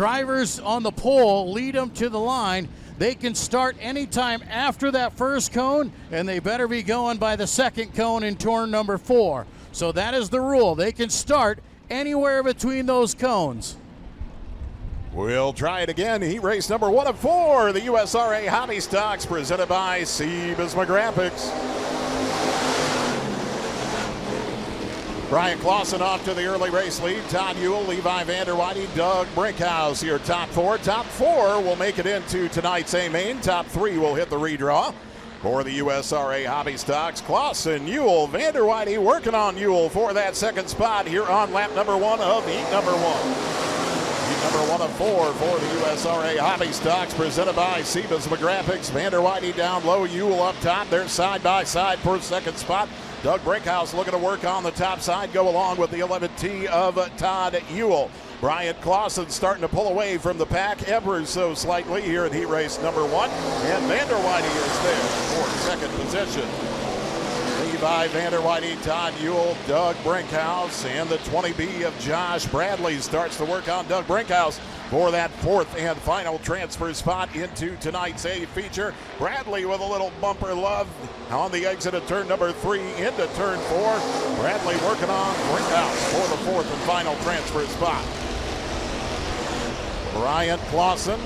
drivers on the pole lead them to the line. They can start anytime after that first cone, and they better be going by the second cone in turn number 4. So that is the rule. They can start anywhere between those cones. We'll try it again. Heat race number 1 of 4, the USRA Hobby Stocks, presented by Sebasma Graphics. Brian Clausen off to the early race lead. Todd Ewell, Levi Vanderweyde, Doug Brinkhouse, your top 4. Top 4 will make it into tonight's A main. Top 3 will hit the redraw. For the USRA Hobby Stocks, Clausen, Ewell, Vanderweyde working on Ewell for that second spot here on lap number 1 of heat number 1. Number 1 of 4 for the USRA Hobby Stocks, presented by Sebasma Graphics. Vanderweyde down low, Ewell up top. They're side by side for second spot. Doug Brinkhouse looking to work on the top side, go along with the 11T of Todd Ewell. Brian Clausen starting to pull away from the pack ever so slightly here in heat race number 1. And Vanderweyde is there for second position. Levi Vanderweyde, Todd Ewell, Doug Brinkhouse, and the 20B of Josh Bradley starts to work on Doug Brinkhouse for that 4th and final transfer spot into tonight's A feature. Bradley with a little bumper love on the exit of turn number 3 into turn 4. Bradley working on Brinkhouse for the 4th and final transfer spot. Brian Clausen,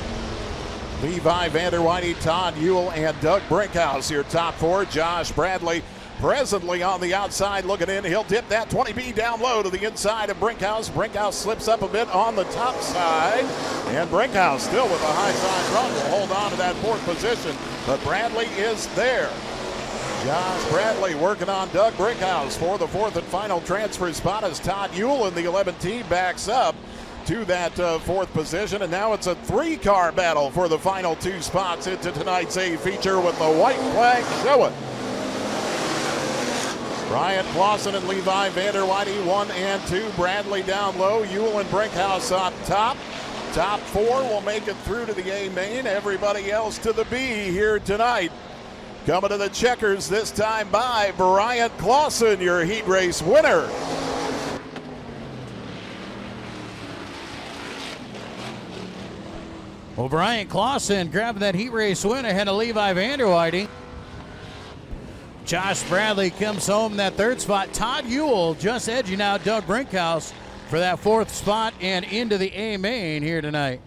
Levi Vanderweyde, Todd Ewell, and Doug Brinkhouse, your top 4. Josh Bradley presently on the outside looking in. He'll dip that 20B down low to the inside of Brinkhouse. Brinkhouse slips up a bit on the top side. And Brinkhouse still with a high side run will hold on to that 4th position. But Bradley is there. Josh Bradley working on Doug Brinkhouse for the 4th and final transfer spot as Todd Ewell in the 11T backs up to that 4th position. And now it's a 3-car battle for the final 2 spots into tonight's A feature with the white flag showing. Brian Clausen and Levi Vanderweyde 1 and 2. Bradley down low. Ewell and Brinkhouse up top. Top 4 will make it through to the A main. Everybody else to the B here tonight. Coming to the checkers this time by Brian Clausen, your heat race winner. Well, Brian Clausen grabbing that heat race win ahead of Levi Vanderweyde. Josh Bradley comes home in that 3rd spot. Todd Ewell just edging out Doug Brinkhouse for that 4th spot and into the A main here tonight.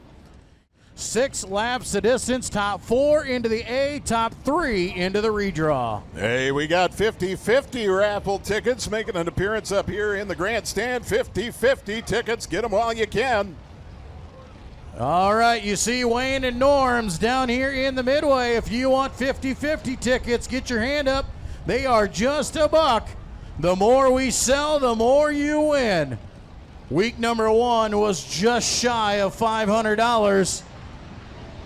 6 laps the distance, top 4 into the A, top 3 into the redraw. Hey, we got 50-50 raffle tickets making an appearance up here in the grandstand. 50-50 tickets, get them while you can. All right, you see Wayne and Norms down here in the midway. If you want 50-50 tickets, get your hand up. They are just $1. The more we sell, the more you win. Week number 1 was just shy of $500.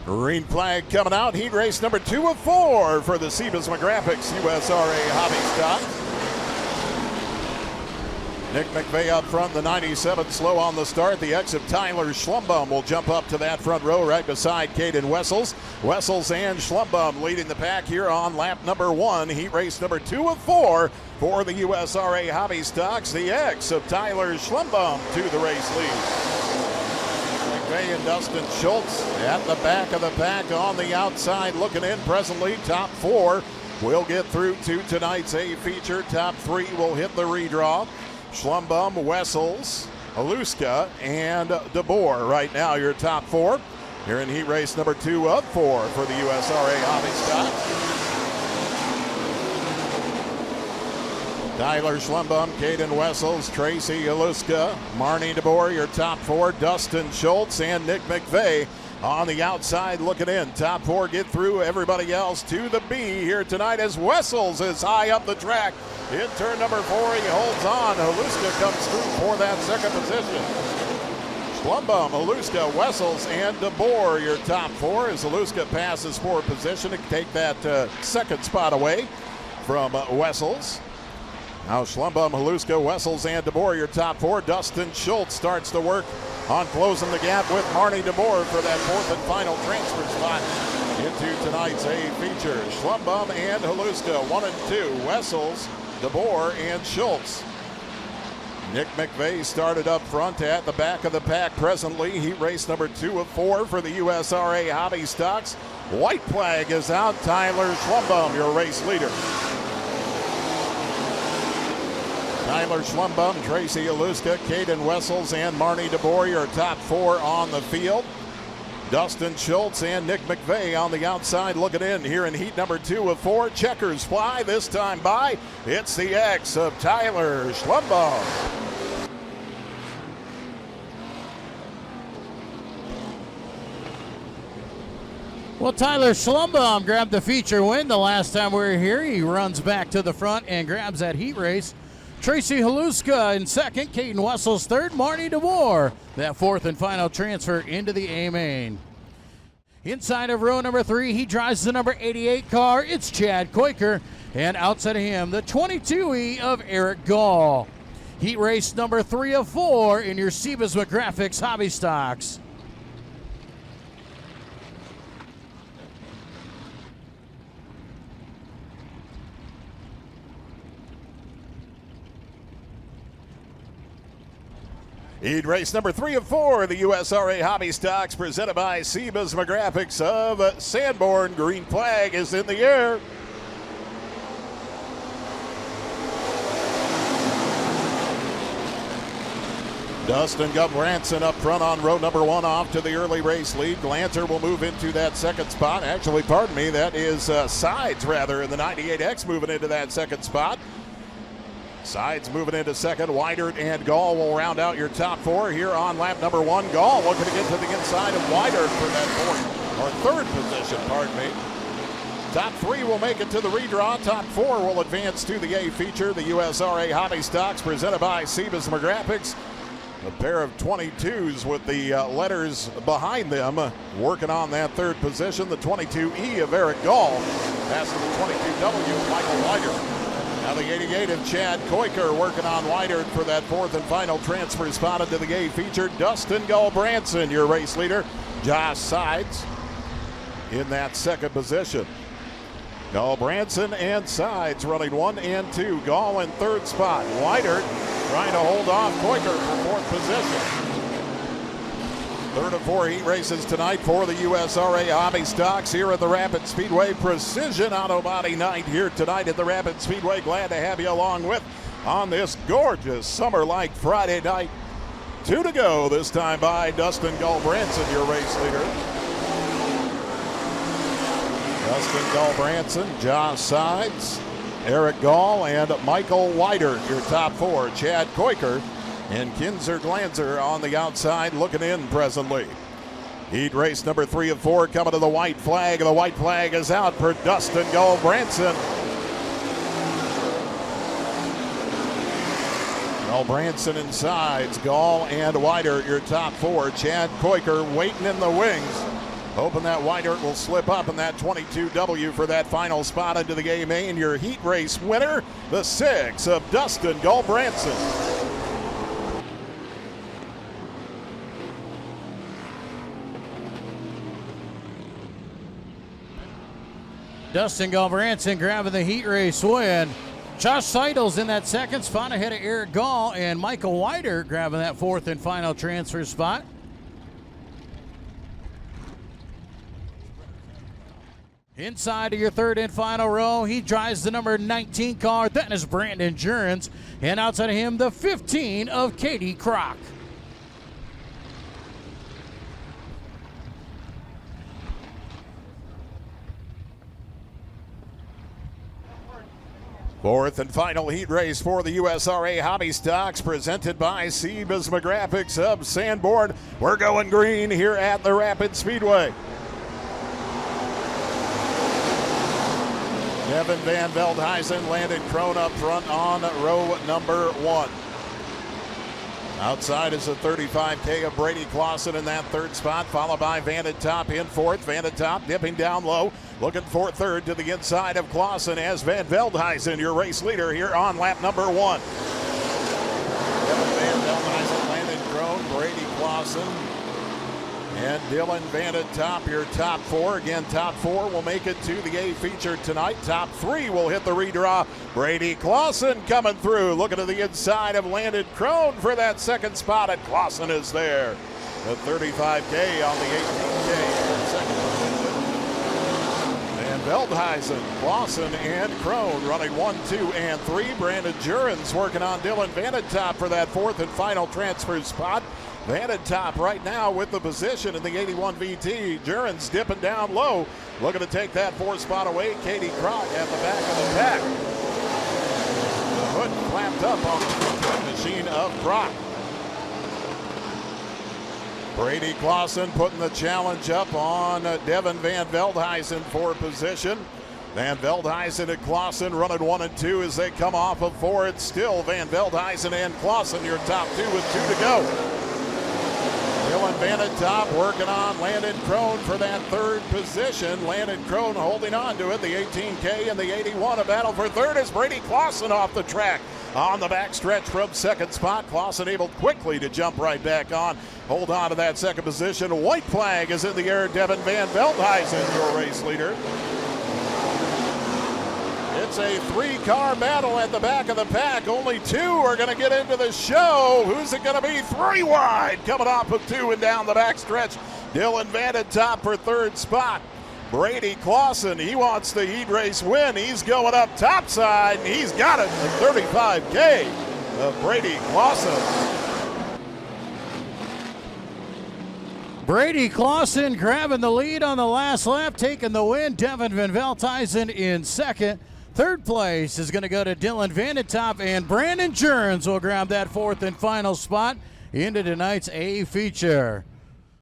Green flag coming out. Heat race number 2 of 4 for the Sebasma Graphics USRA Hobby Stocks. Nick McVeigh up front, the 97 slow on the start. The ex of Tyler Schlumbum will jump up to that front row right beside Caden Wessels. Wessels and Schlumbum leading the pack here on lap number 1. Heat race number 2 of 4 for the USRA Hobby Stocks. The ex of Tyler Schlumbum to the race lead. McVeigh and Dustin Schultz at the back of the pack on the outside looking in presently. Top 4 will get through to tonight's A feature. Top 3 will hit the redraw. Schlumbum, Wessels, Aluska, and DeBoer right now your top 4. Here in heat race number 2 of 4 for the USRA Hobby Stocks. Tyler Schlumbum, Caden Wessels, Tracy Aluska, Marnie DeBoer your top 4. Dustin Schultz and Nick McVeigh on the outside looking in. Top 4 get through, everybody else to the B here tonight as Wessels is high up the track. In turn number 4, he holds on. Haluska comes through for that second position. Schlumbum, Haluska, Wessels, and DeBoer, your top 4 as Haluska passes for position to take that second spot away from Wessels. Now Schlumbum, Haluska, Wessels, and DeBoer, your top 4. Dustin Schultz starts to work on closing the gap with Marnie DeBoer for that 4th and final transfer spot into tonight's A feature. Schlumbum and Haluska, 1 and 2. Wessels, DeBoer, and Schultz. Nick McVeigh started up front at the back of the pack presently. Heat race number 2 of 4 for the USRA Hobby Stocks. White flag is out. Tyler Schlumbum, your race leader. Tyler Schlumbum, Tracy Aluska, Caden Wessels, and Marnie DeBoer, your top 4 on the field. Dustin Schultz and Nick McVeigh on the outside looking in here in heat number 2 of 4. Checkers fly this time by. It's the X of Tyler Schlumbum. Well, Tyler Schlumbum grabbed the feature win the last time we were here. He runs back to the front and grabs that heat race. Tracy Haluska in second, Caden Wessels third, Marnie DeBoer, that fourth and final transfer into the A main. Inside of row number 3, he drives the number 88 car. It's Chad Koiker, and outside of him, the 22E of Eric Gall. Heat race number 3 of 4 in your Sebasma Graphics Hobby Stocks. Heat race number 3 of 4, the USRA Hobby Stocks presented by Sebasma Graphics of Sanborn. Green flag is in the air. Dustin Gubranson up front on row number 1 off to the early race lead. Glanter will move into that second spot. Actually, pardon me, that is Sides rather in the 98X moving into that second spot. Sides moving into second. Weidert and Gall will round out your top 4 here on lap number 1. Gall looking to get to the inside of Weidert for that third position, pardon me. Top 3 will make it to the redraw. Top 4 will advance to the A feature. The USRA Hobby Stocks presented by Sebasma Graphics. A pair of 22s with the letters behind them working on that third position. The 22E of Eric Gall passing the 22W of Michael Weidert. Now the 88 of Chad Koiker working on Weidert for that fourth and final transfer spot into the A feature. Dustin Gulbranson, your race leader. Josh Sides in that second position. Gulbranson and Sides running 1 and 2. Gall in third spot. Weidert trying to hold off Koiker for fourth position. Third of 4 heat races tonight for the USRA Hobby Stocks here at the Rapid Speedway. Precision Auto Body Night here tonight at the Rapid Speedway. Glad to have you along with on this gorgeous summer-like Friday night. 2 to go this time by Dustin Gulbranson, your race leader. Dustin Gulbranson, Josh Sides, Eric Gall, and Michael Weidert, your top 4. Chad Koiker and Kinzer Glanzer on the outside looking in presently. Heat race number 3 of 4 coming to the white flag. The white flag is out for Dustin Gulbranson. Gulbranson and Sides, Gall and Weidert, your top 4. Chad Koiker waiting in the wings, hoping that Weidert will slip up in that 22W for that final spot into the A main. Your heat race winner, the 6 of Dustin Gulbranson. Dustin Gulbranson grabbing the heat race win. Josh Seidel's in that second spot ahead of Eric Gall, and Michael Weidert grabbing that fourth and final transfer spot. Inside of your third and final row, he drives the number 19 car. That is Brandon Jurens. And outside of him, the 15 of Katie Kroc. Fourth and final heat race for the USRA Hobby Stocks presented by Sebasma Graphics of Sanborn. We're going green here at the Rapid Speedway. Kevin Van Veldhuizen, Landon Krohn up front on row number 1. Outside is a 35K of Brady Clausen in that third spot, followed by Vandertop in fourth. Vandertop dipping down low, looking for third to the inside of Clausen as Van Veldhuizen, your race leader here on lap number 1. Kevin Van Veldhuizen, Landon Krohn, Brady Clausen and Dylan Vandertop, your top 4. Again, top 4 will make it to the A feature tonight. Top 3 will hit the redraw. Brady Clausen coming through. Looking to the inside of Landon Crone for that second spot, and Clausen is there. The 35K on the 18K. Second position. And Veldhuisen, Clausen, and Crone running 1, 2, and 3. Brandon Jurens working on Dylan Vandertop for that 4th and final transfer spot. Vandertop right now with the position in the 81 VT. Jurens dipping down low, looking to take that 4th spot away. Katie Crock at the back of the pack. The hood clamped up on the machine of Crock. Brady Clausen putting the challenge up on Devin Van Veldhuisen for position. Van Veldhuisen and Clausen running 1 and 2 as they come off of 4. It's still Van Veldhuisen and Clausen, your top 2 with 2 to go. Dylan Vandertop working on Landon Crone for that 3rd position. Landon Crone holding on to it. The 18K and the 81. A battle for 3rd as Brady Clausen off the track. On the backstretch from 2nd spot. Clausen able quickly to jump right back on. Hold on to that 2nd position. White flag is in the air. Devin Van Veldhuisen, your race leader. It's a 3-car battle at the back of the pack. Only 2 are going to get into the show. Who's it going to be? 3 wide coming off of 2 and down the backstretch. Dylan Vandertop for 3rd spot. Brady Clausen, he wants the heat race win. He's going up topside, and he's got it. The 35K of Brady Clausen. Brady Clausen grabbing the lead on the last lap, taking the win. Devin Van Veldhuisen in 2nd. 3rd place is going to go to Dylan Vandertop, and Brandon Jurens will grab that 4th and final spot into tonight's A feature.